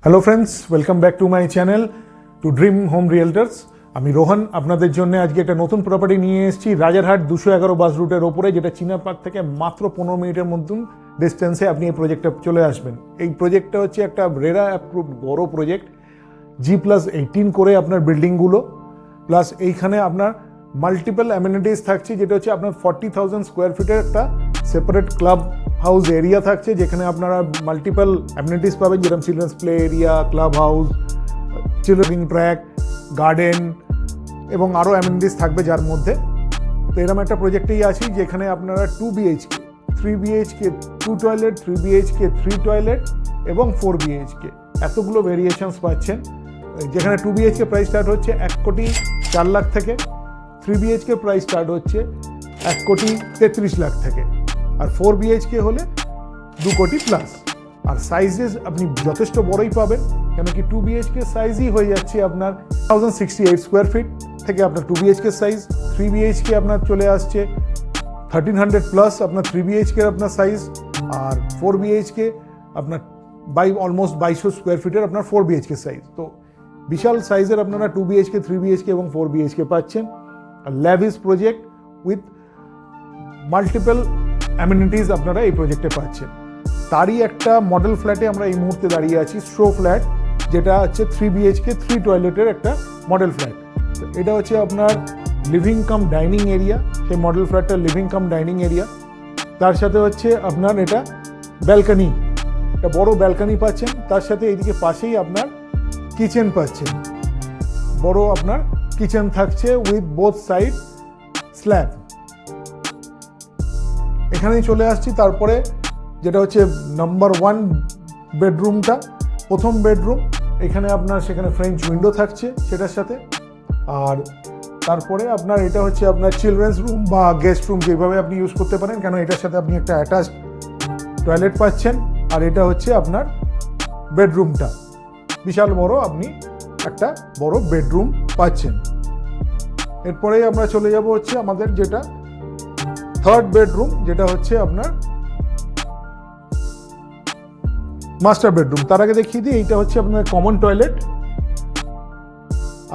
Hello friends, welcome back to my channel to dream home realtors. আমি রোহন আপনাদের জন্য আজকে একটা নতুন প্রপার্টি নিয়ে এসেছি রাজারহাট 211 বাস রুটের ওপরে, যেটা চিনার পার্ক থেকে মাত্র 15 মিনিটের মধ্যে ডিস্টেন্সে আপনি এই প্রজেক্টটা চলে আসবেন। এই প্রজেক্টটা হচ্ছে একটা রেরা অ্যাপ্রুভড বড় প্রজেক্ট, G+18 করে আপনার বিল্ডিংগুলো, প্লাস এইখানে আপনার মাল্টিপল অ্যামিনিটিস থাকছে, যেটা হচ্ছে আপনার 40,000 স্কোয়ার ফিটের একটা সেপারেট ক্লাব হাউস এরিয়া থাকছে, যেখানে আপনারা মাল্টিপল অ্যামিনিটিস পাবেন, যেরকম children's play area, club house, children track, garden এবং আরও অ্যামিনিটিস থাকবে যার মধ্যে। তো এরকম একটা প্রজেক্টেই আছি যেখানে আপনারা 2 BHK, 3 BHK 2 toilet, 3 BHK 3 toilet এবং 4 BHK এতগুলো ভেরিয়েশনস পাচ্ছেন। যেখানে 2 BHK প্রাইস স্টার্ট হচ্ছে 1,04,00,000 থেকে, 3 BHK প্রাইস স্টার্ট হচ্ছে 1,33,00,000 থেকে, আর 4 BHK হলে 2 কোটি প্লাস। আর সাইজেস আপনি যথেষ্ট বড়ই পাবেন, কেন কি 2 BHK সাইজই হয়ে যাচ্ছে আপনার 1068 স্কোয়ার ফিট থেকে আপনার 2 BHK সাইজ। 3 BHK আপনার চলে আসছে 1300 প্লাস আপনার 3 BHK আপনার সাইজ, আর 4 BHK আপনার অলমোস্ট 2200 স্কোয়ার ফিটের আপনার 4 BHK সাইজ। তো বিশাল সাইজের আপনারা 2 BHK, 3 BHK এবং 4 BHK পাচ্ছেন। Lavish project with multiple amenities আপনারা এই প্রজেক্টে পাচ্ছেন। তারই একটা মডেল ফ্ল্যাটে আমরা এই মুহূর্তে দাঁড়িয়ে আছি, স্ট্রো ফ্ল্যাট, যেটা হচ্ছে 3 BHK 3 টয়লেটের একটা মডেল ফ্ল্যাট। তো এটা হচ্ছে আপনার লিভিং কাম ডাইনিং এরিয়া, সেই মডেল ফ্ল্যাটটা লিভিং কাম ডাইনিং এরিয়া। তার সাথে হচ্ছে আপনার এটা ব্যালকানি, একটা বড় ব্যালকানি পাচ্ছেন। তার সাথে এইদিকে পাশেই আপনার কিচেন পাচ্ছেন, বড় আপনার কিচেন থাকছে উইথ বোথ সাইড স্ল্যাব। এখানেই চলে আসছি তারপরে, যেটা হচ্ছে নাম্বার 1 বেডরুমটা, প্রথম বেডরুম। এখানে আপনার সেখানে ফ্রেঞ্চ উইন্ডো থাকছে সেটার সাথে। আর তারপরে আপনার এটা হচ্ছে আপনার চিলড্রেন্স রুম বা গেস্ট রুম, যেভাবে আপনি ইউজ করতে পারেন, কেন এটার সাথে আপনি একটা অ্যাটাচড টয়লেট পাচ্ছেন। আর এটা হচ্ছে আপনার বেডরুমটা, বিশাল বড় আপনি একটা বড় বেডরুম পাচ্ছেন। এরপরেই আমরা চলে যাব হচ্ছে আমাদের যেটা থার্ড বেডরুম, যেটা হচ্ছে আপনার মাস্টার বেডরুম। তার আগে দেখিয়ে দিই, এইটা হচ্ছে আপনার কমন টয়লেট,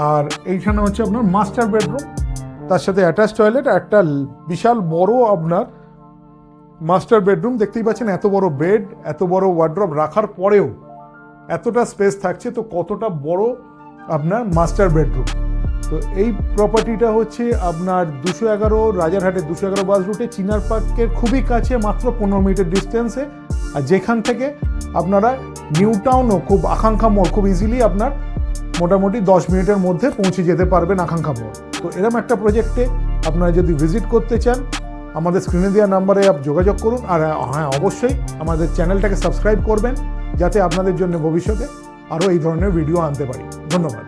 আর এইখানে হচ্ছে আপনার মাস্টার বেডরুম, তার সাথে অ্যাটাচ টয়লেট, একটা বিশাল বড় আপনার মাস্টার বেডরুম। দেখতেই পাচ্ছেন এত বড় বেড, এত বড় ওয়ার্ড্রপ রাখার পরেও এতটা স্পেস থাকছে, তো কতটা বড় আপনার মাস্টার বেডরুম। তো এই প্রপার্টিটা হচ্ছে আপনার 211 রাজারহাটের 211 বাস রুটে, চিনার পার্কের খুবই কাছে, মাত্র 15 মিনিটের ডিস্টেন্সে। আর যেখান থেকে আপনারা নিউ টাউনও খুব আকাঙ্ক্ষা মোড় খুব ইজিলি আপনার মোটামুটি 10 মিনিটের মধ্যে পৌঁছে যেতে পারবেন আকাঙ্ক্ষা মোড়। তো এরকম একটা প্রজেক্টে আপনারা যদি ভিজিট করতে চান, আমাদের স্ক্রিনে দেওয়া নাম্বারে যোগাযোগ করুন। আর হ্যাঁ, অবশ্যই আমাদের চ্যানেলটাকে সাবস্ক্রাইব করবেন, যাতে আপনাদের জন্য ভবিষ্যতে আরও এই ধরনের ভিডিও আনতে পারি। ধন্যবাদ।